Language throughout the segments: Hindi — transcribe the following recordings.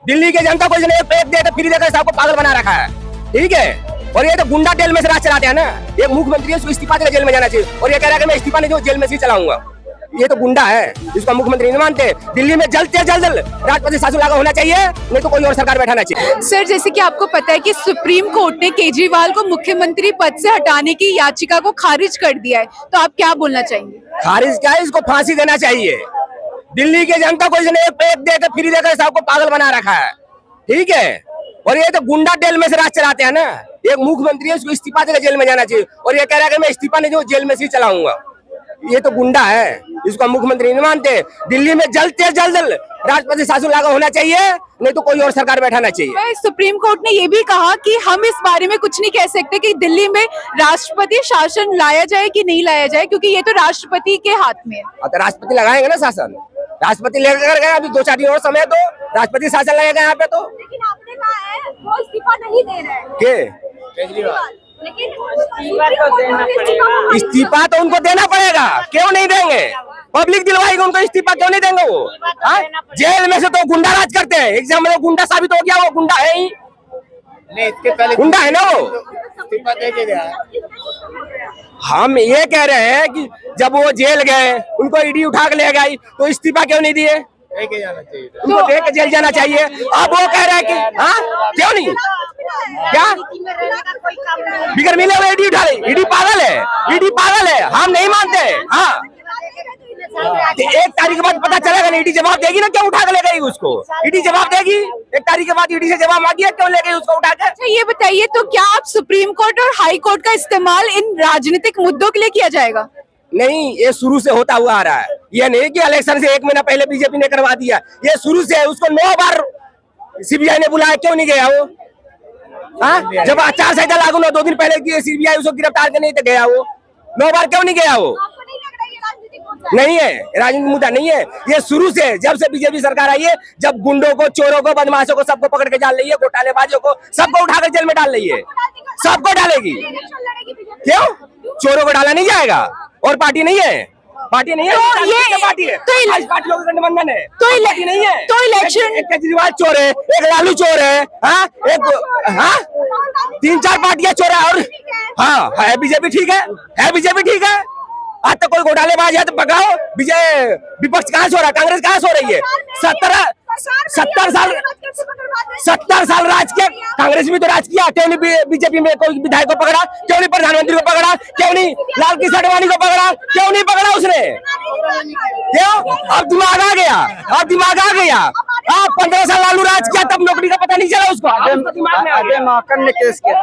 दिल्ली की जनता को इसने एक दे फ्री देकर सबको पागल बना रखा है, ठीक है। और ये तो गुंडा जेल में से राज चलाते हैं ना। एक मुख्यमंत्री है, उसको इस्तीफा देकर जेल में जाना चाहिए, और ये कह रहा है कि मैं इस्तीफा नहीं दूं, जेल में से चलाऊंगा। ये तो गुंडा है, इसका मुख्यमंत्री नहीं मानते। दिल्ली में जल्द से जल्द राष्ट्रपति शासन लागू होना चाहिए, नहीं तो कोई और सरकार बैठाना चाहिए। सर, जैसे कि आपको पता है कि सुप्रीम कोर्ट ने केजरीवाल को मुख्यमंत्री पद से हटाने की याचिका को खारिज कर दिया है, तो आप क्या बोलना चाहेंगे? खारिज क्या है, इसको फांसी देना चाहिए। दिल्ली की जनता को इसने एक देकर फ्री देकर सबको पागल बना रखा है, ठीक है। और ये तो गुंडा जेल में से राज चलाते हैं ना। एक मुख्यमंत्री है, उसको इस्तीफा देकर जेल में जाना चाहिए, और ये कह रहा है कि मैं इस्तीफा नहीं दूं, जेल में से चलाऊंगा। ये तो गुंडा है, इसको मुख्यमंत्री नहीं मानते। दिल्ली में जल्द से जल्द राष्ट्रपति शासन लागू होना चाहिए, नहीं तो कोई और सरकार बैठाना चाहिए। सुप्रीम कोर्ट ने ये भी कहा कि हम इस बारे में कुछ नहीं कह सकते कि दिल्ली में राष्ट्रपति शासन लाया जाए कि नहीं लाया जाए, क्योंकि ये तो राष्ट्रपति के हाथ में है। तो राष्ट्रपति लगाएंगे ना शासन, राष्ट्रपति लेकर गए, अभी 2-4 दिन और समय तो राष्ट्रपति शासन लगेगा यहाँ पे। तो लेकिन आपने कहा है वो इस्तीफा नहीं दे रहे हैं के लेकिन इस्तीफा तो उनको देना पड़ेगा, क्यों नहीं देंगे? पब्लिक दिलवाएगी उनको, इस्तीफा क्यों नहीं देंगे वो? जेल में से तो गुंडा राज करते हैं, एग्जाम में गुंडा साबित हो गया, वो गुंडा है ही नहीं, इसके पहले गुंडा है ना वो। इस्तीफा दे के गया। हम ये कह रहे हैं कि जब वो जेल गए, उनको ईडी उठा के ले गई, तो इस्तीफा क्यों नहीं दिए? लेके जाना चाहिए, उनको दे के जेल जाना चाहिए। अब वो कह रहे हैं कि हाँ क्यों नहीं, क्या बिगर मिले हुए ईडी उठा ले? ईडी पागल है, ईडी पागल है, हम नहीं मानते। हाँ, 1 तारीख के बाद पता चलेगा ना, ईडी जवाब देगी ना, क्यों उठा के ले गई उसको? ईडी जवाब देगी, 1 तारीख के बाद ईडी से जवाब मांगी है, क्यों ले गई उसको उठा के? अच्छा, ये बताइए तो क्या आप सुप्रीम कोर्ट और हाई कोर्ट का इस्तेमाल इन राजनीतिक मुद्दों के लिए किया जाएगा? नहीं, ये शुरू से होता हुआ आ रहा है। ये नहीं कि इलेक्शन से 1 महीना पहले बीजेपी ने करवा दिया, ये शुरू से है। उसको 9 बार सीबीआई ने बुलाया, क्यों नहीं गया वो? हाँ, जब आचार संहिता लागू ना 2 दिन पहले सीबीआई उसको गिरफ्तार करने तो गया वो, 9 बार क्यों नहीं गया वो? नहीं है, राजनीतिक मुद्दा नहीं है। ये शुरू से, जब से बीजेपी सरकार आई है, जब गुंडों को, चोरों को, बदमाशों को सबको पकड़ के डाल रही है, घोटालेबाजों को सबको उठाकर जेल में डाल रही है, सबको डालेगी। क्यों? चोरों को डाला नहीं जाएगा? और पार्टी नहीं है, पार्टी नहीं है, तो ये पार्टी है, तो पार्टियों का गठबंधन है, तो पार्टी नहीं है। तो इलेक्शन, एक केजरीवाल चोर है, एक लालू चोर है, हाँ, एक 3-4 पार्टियां चोर है, और हाँ है बीजेपी, ठीक है बीजेपी, ठीक है। आज तक कोई घोटालेबाज है तो पकड़ाओ। विपक्ष कहाँ सो रहा है? कांग्रेस कहाँ सो रही है? 70 साल राज किया, कांग्रेस भी तो राज किया, क्यों नहीं बीजेपी में कोई विधायक को पकड़ा? क्यों नहीं प्रधानमंत्री को पकड़ा? क्यों नहीं लाल कृष्ण आडवाणी को पकड़ा? क्यों नहीं पकड़ा उसने? क्यों? अब दिमाग आ गया, अब दिमाग आ गया। 15 साल लालू राज किया, तब नौकरी का पता नहीं चला उसको। अजय माकन ने केस किया,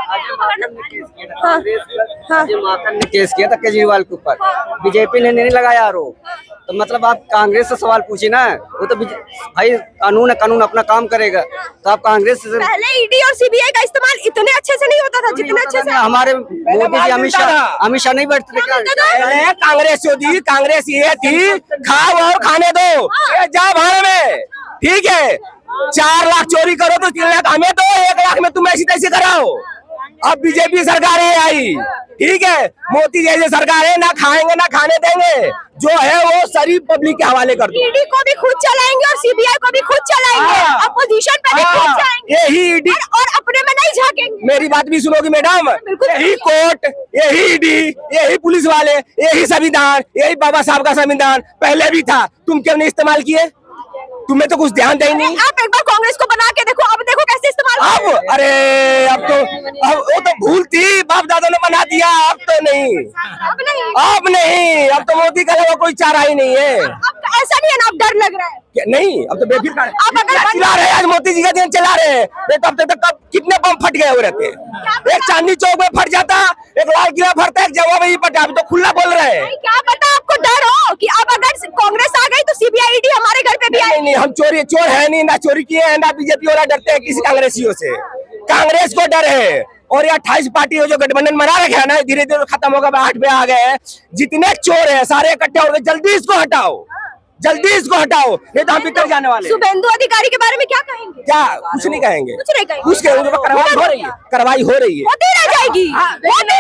अजय माकन ने केस किया था केजरीवाल के ऊपर, बीजेपी ने नहीं लगाया आरोप। तो मतलब आप कांग्रेस से सवाल पूछिए ना, वो तो भाई कानून है, कानून अपना काम करेगा। तो आप कांग्रेस से, पहले ईडी और सीबीआई का इस्तेमाल इतने अच्छे से नहीं होता था जितने अच्छे से हमारे मोदी जी अमित शाह नहीं बैठते थे क्या? कांग्रेस होती, कांग्रेस ये थी, खाओ और खाने दो, जा भाड़ में, ठीक है। 4 लाख चोरी करो तो 3 लाख हमें दो, 1 लाख में तुम ऐसी तैसी कराओ। अब बीजेपी सरकार आई, ठीक है, मोदी जैसे सरकार है, ना खाएंगे ना खाने देंगे, जो है वो शरीफ पब्लिक के हवाले कर दो। ईडी को भी खुद चलाएंगे और सीबीआई को भी खुद चलाएंगे, अपोजिशन पे भी खुद जाएंगे, यही ईडी, और अपने में नहीं झांकेंगे। मेरी बात भी सुनोगी मैडम, यही कोर्ट, यही ईडी, यही पुलिस वाले, यही संविधान, यही बाबा साहब का संविधान पहले भी था, तुम क्यों नहीं इस्तेमाल किए? तुम्हें तो कुछ ध्यान दें नहीं। आप एक बार कांग्रेस को बना के देखो, अब देखो कैसे इस्तेमाल। अब अरे अब वो तो भूल थी, बाप दादा ने बना दिया, अब तो नहीं, अब नहीं, अब तो मोदी का अलावा कोई चारा ही नहीं है। अब ऐसा नहीं है ना, अब डर लग रहा है? नहीं, अब तो बेफिक्र आप अगर चला रहे हैं, आज मोदी जी का दिन चला रहे हैं, तब तक कितने बम फट गए हुए रहते हैं। एक चांदनी चौक में फट जाता, एक लाल किला फटता, एक जवाब ही फटा, अभी तो खुला बोल रहे हैं। क्या पता आपको डर हो कि अब अगर कांग्रेस आ गई तो सीबीआई ईडी हमारे घर पे भी आएगी? नहीं, हम चोर है नहीं, ना चोरी किए हैं, ना बीजेपी वाला डरते हैं किसी कांग्रेसियों से। कांग्रेस को डर है, और ये 28 पार्टी जो गठबंधन बना रखे है ना, धीरे धीरे खत्म होगा, 8 पे आ गए हैं। जितने चोर है सारे इकट्ठे हो गए, जल्दी इसको हटाओ, जल्दी इसको हटाओ, नहीं तो हम भीतर जाने वाले हैं। शुभेंदु अधिकारी के बारे में क्या कहेंगे? क्या कुछ नहीं कहेंगे, कुछ नहीं कहेंगे। कुछ कहेंगे, कार्रवाई हो रही है, कार्रवाई हो रही है, होती रह जाएगी,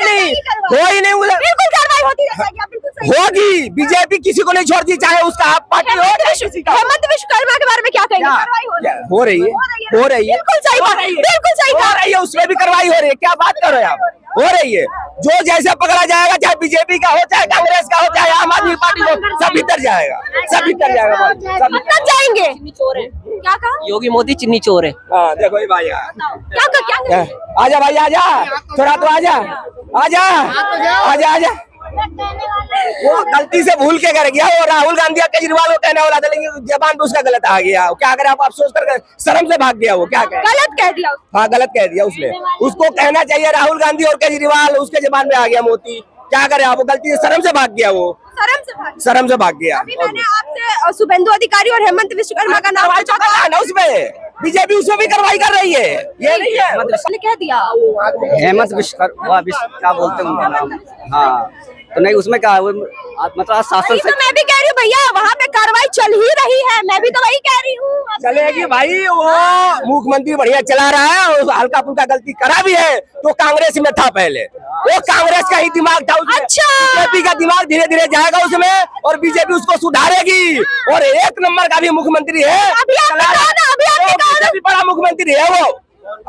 नहीं हो ही नहीं उधर बिल्कुल कार्रवाई होती रह जाएगी, आप बिल्कुल सही। होगी। बीजेपी किसी को नहीं छोड़ती, चाहे उसका आप पार्टी हो किसी का। हेमंत विश्वकर्मा के बारे में क्या कहेंगे? कार्रवाई हो रही है, हो रही है, हो रही है, बिल्कुल सही बात, बिल्कुल सही हो कहा। रही है, उसमें भी कार्रवाई हो रही है। क्या बात कर रहे हैं आप? हो रही है, जो जैसे पकड़ा जाएगा, चाहे बीजेपी का हो, चाहे कांग्रेस का हो, चाहे आम आदमी पार्टी हो, सब भीतर जाएगा, सब भीतर जाएगा, सब कब जाएंगे? क्या कहा? योगी मोदी चिन्नी चोर है। हाँ देखो ये भाई क्या आजा भाई, आजा थोड़ा तो आजा, आजा आजा आजा। वो गलती से भूल के कर गया, वो राहुल गांधी और केजरीवाल को कहने वाला था, लेकिन जबान पे उसका गलत आ गया। क्या करे, आप अफसोस कर शर्म से भाग गया वो। क्या कहे, गलत कह दिया? हाँ गलत कह दिया उसने, उसको कहना चाहिए राहुल गांधी और केजरीवाल, उसके जबान में आ गया मोती। क्या करे आप, वो गलती से शर्म से भाग गया, वो शर्म से भाग गया। अभी मैंने आपसे शुभेंदु अधिकारी और हेमंत विश्वकर्मा का नाम पूछा था ना, उसमें बीजेपी उसमें भी कार्रवाई कर रही है, ये नहीं है। मैंने कह दिया हेमंत विश्वकर्मा, क्या बोलते हैं उनका नाम? हाँ, तो नहीं उसमें क्या है, वो मतलब शासन वही से तो मैं भी कह रही हूँ भैया, वहाँ पे कार्रवाई चल ही रही है, मैं भी तो वही कह रही हूँ। चलेगी भाई, वो मुख्यमंत्री बढ़िया चला रहा है, और हल्का फुल्का गलती करा भी है तो कांग्रेस में था पहले, वो कांग्रेस का ही दिमाग था उसमें। अच्छा। बीजेपी का दिमाग धीरे धीरे जाएगा उसमें, और बीजेपी उसको सुधारेगी, और एक नंबर का भी मुख्यमंत्री है। अभी आपने कहा ना, अभी आपने कहा ना, बीजेपी बड़ा मुख्यमंत्री है वो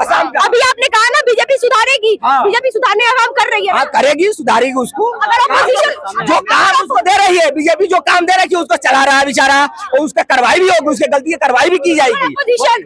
असम का। अभी आपने कहा ना बीजेपी सुधारेगी, हाँ। बीजेपी सुधारने का काम कर रही है। हाँ करेगी, सुधारेगी उसको। अगर opposition- जो काम उसको दे रही है बीजेपी, जो काम दे रही है उसको चला रहा है बेचारा, और उसका कार्रवाई भी होगी, उसके गलती की कार्रवाई भी की जाएगी।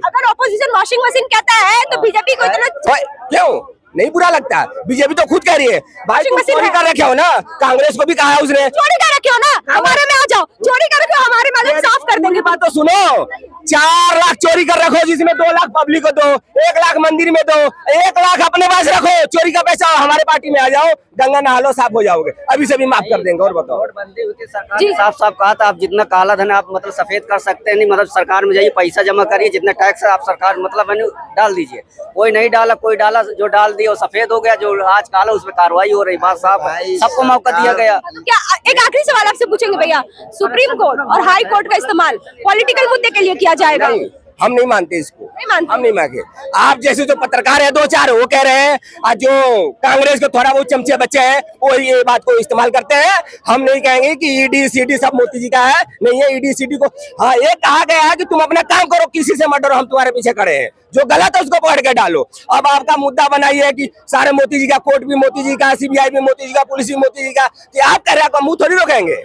अगर ऑपोजिशन वॉशिंग मशीन कहता है तो बीजेपी को इतना क्यों नहीं बुरा लगता? बीजेपी तो खुद कह रही है भाई तुम चोरी कर रखे हो ना, कांग्रेस को भी कहा है उसने, चोरी कर रखे हो ना, हमारे में आ जाओ, चोरी कर रखे हो, हमारे में साफ कर देंगे। बात तो सुनो, 4 लाख चोरी कर रखो, जिसमें 2 लाख पब्लिक को दो, 1 लाख मंदिर में दो, 1 लाख अपने पास रखो, चोरी का पैसा हमारे पार्टी में आ जाओ, गंगा नहा लो, साफ हो जाओगे, अभी से भी माफ कर देंगे। और बताओ, नोटबंदी हुई थी, सरकार ने साफ साफ कहा था आप जितना काला धन आप मतलब सफेद कर सकते हैं, नहीं मतलब सरकार में जाइए पैसा जमा करिए, जितना टैक्स आप सरकार मतलब डाल दीजिए। कोई नहीं डाला, कोई डाला, जो डाल दिया वो सफेद हो गया, जो आज काला उसमें कार्रवाई हो रही। बात साफ है, सबको मौका दिया गया। क्या एक आखिरी सवाल आपसे पूछेंगे भैया, सुप्रीम कोर्ट और हाई कोर्ट का इस्तेमाल पॉलिटिकल मुद्दे के लिए किया जाएगा? नहीं, हम नहीं मानते इसको, नहीं मानते? हम नहीं मानते। आप जैसे जो पत्रकार है 2-4 वो कह रहे हैं, और जो कांग्रेस के थोड़ा बहुत चमचे बच्चे हैं वो ये बात को इस्तेमाल करते हैं। हम नहीं कहेंगे कि ईडी सीडी सब मोदी जी का है, नहीं है ईडी सीडी को। हाँ ये कहा गया है कि तुम अपना काम करो, किसी से मत डरो, हम तुम्हारे पीछे खड़े हैं, जो गलत है उसको पकड़ के डालो। अब आपका मुद्दा बनाइए है कि सारे मोदी जी का, कोर्ट भी मोदी जी का, सीबीआई भी मोदी जी का, पुलिस भी मोदी जी का, कि आप कह रहे हैं मुंह थोड़ी रोकेंगे।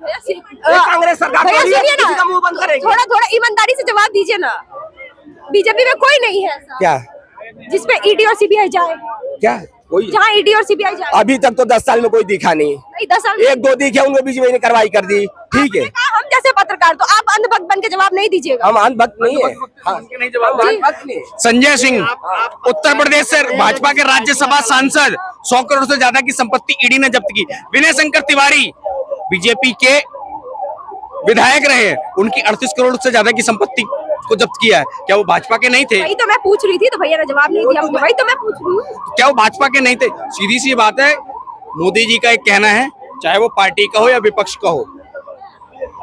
कांग्रेस सरकार किसी का मुंह बंद करेगी। थोड़ा थोड़ा ईमानदारी से जवाब दीजिए ना, बीजेपी में कोई नहीं है ऐसा क्या जिसपे ईडी और सीबीआई जाए, क्या कोई जहाँ ईडी और सीबीआई जाए? अभी तक तो 10 साल में कोई दिखा नहीं, नहीं 10 साल 1-2 दिखे, उनके बीच में कार्रवाई कर दी, ठीक है। हम जैसे पत्रकार तो आप अंधभक्त बन के जवाब नहीं दीजिएगा। हम अंधभक्त नहीं है, हाँ, हम अंधभक्त नहीं। संजय सिंह उत्तर प्रदेश से भाजपा के राज्यसभा सांसद, 100 करोड़ से ज्यादा की संपत्ति ईडी ने जब्त की। विनय शंकर तिवारी बीजेपी के विधायक रहे, उनकी 38 करोड़ से ज्यादा की संपत्ति को जब्त किया है। क्या वो भाजपा के नहीं थे? वही तो मैं पूछ रही थी, तो भैया ने जवाब नहीं दिया मुझे, वही तो मैं पूछ रही हूँ। क्या वो भाजपा के नहीं थे? सीधी सी बात है, मोदी जी का एक कहना है, चाहे वो पार्टी का हो या विपक्ष का हो,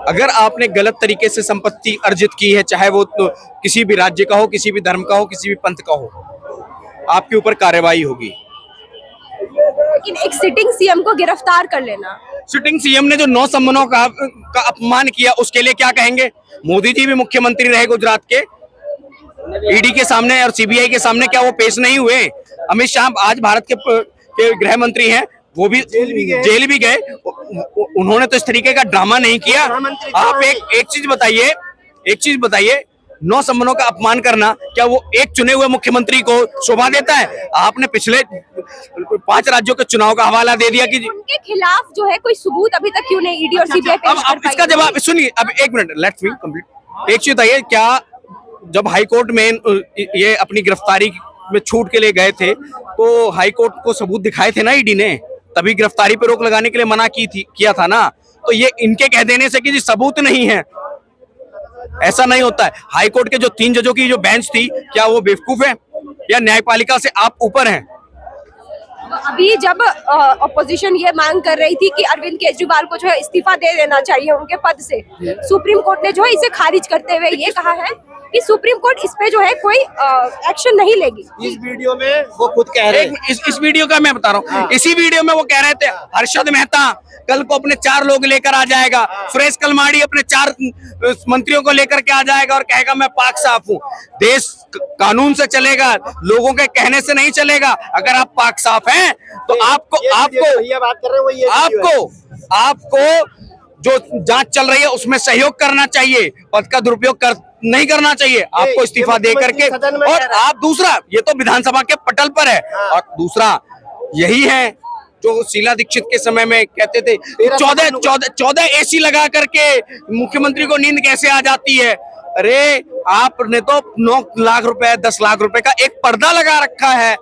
अगर आपने गलत तरीके से संपत्ति अर्जित की है, चाहे वो किसी भी राज्य का हो, किसी भी धर्म का हो, किसी भी पंथ का हो, आपके ऊपर कार्रवाई होगी। लेकिन एक सिटिंग सीएम को गिरफ्तार कर लेना, सिटिंग सीएम ने जो 9 सम्मानों का अपमान किया, उसके लिए क्या कहेंगे? मोदी जी भी मुख्यमंत्री रहे गुजरात के, ईडी के सामने और सीबीआई के सामने क्या वो पेश नहीं हुए? अमित शाह आज भारत के गृह मंत्री हैं, वो भी जेल भी गए, उन्होंने तो इस तरीके का ड्रामा नहीं किया। आप एक चीज बताइए, 9 सम्मानों का अपमान करना क्या वो एक चुने हुए मुख्यमंत्री को शोभा देता है? आपने पिछले 5 राज्यों के चुनाव का हवाला दे दिया कि उनके खिलाफ जो है कोई सबूत अभी तक क्यों नहीं ईडी और सीबीआई पेश कर अब इसका जवाब सुनिए। अब 1 मिनट, लेट्स मी कंप्लीट। एक चीज बताइए, क्या जब हाई कोर्ट में ये अपनी गिरफ्तारी में छूट के लिए गए थे, तो हाई कोर्ट को सबूत दिखाए थे ना ईडी ने, तभी गिरफ्तारी पर रोक लगाने के लिए मना किया था ना। तो ये इनके कह देने से कि जी सबूत नहीं है, ऐसा नहीं होता है। हाई कोर्ट के जो 3 जजों की जो बेंच थी, क्या वो बेवकूफ है या न्यायपालिका से आप ऊपर हैं? अभी जब ऑपोजिशन ये मांग कर रही थी कि अरविंद केजरीवाल को जो है इस्तीफा दे देना चाहिए उनके पद से, सुप्रीम कोर्ट ने जो है इसे खारिज करते हुए ये कहा है कि सुप्रीम कोर्ट इस पे जो है कोई एक्शन नहीं लेगी। इस वीडियो में वो खुद कह रहे हैं। इस वीडियो का मैं बता रहा हूँ, इसी वीडियो में वो कह रहे थे हर्षद मेहता कल को अपने 4 लोग लेकर आ जाएगा, सुरेश कलमाड़ी अपने 4 मंत्रियों को लेकर के आ जाएगा और कहेगा मैं पाक साफ हूँ। देश कानून से चलेगा, लोगों के कहने से नहीं चलेगा। अगर आप पाक साफ हैं तो आपको बात कर रहे हैं वो ये आपको जो जांच चल रही है उसमें सहयोग करना चाहिए, पद का दुरुपयोग नहीं करना चाहिए। आपको इस्तीफा दे करके, और आप दूसरा, ये तो विधानसभा के पटल पर है, और दूसरा यही है जो शीला दीक्षित के समय में कहते थे 14 एसी लगा करके मुख्यमंत्री को नींद कैसे आ जाती है। अरे आपने तो 9 लाख रुपए 10 लाख रुपए का एक पर्दा लगा रखा है।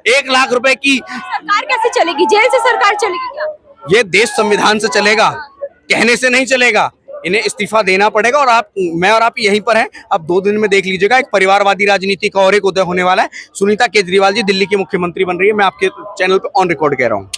1 लाख रुपए की सरकार कैसे चलेगी? जेल से सरकार चलेगी क्या? ये देश संविधान से चलेगा, कहने से नहीं चलेगा। इन्हें इस्तीफा देना पड़ेगा। और मैं और आप यहीं पर हैं, अब 2 दिन में देख लीजिएगा एक परिवारवादी राजनीति का और एक उदय होने वाला है। सुनीता केजरीवाल जी दिल्ली की मुख्यमंत्री बन रही है। मैं आपके चैनल पे ऑन रिकॉर्ड कह रहा हूँ।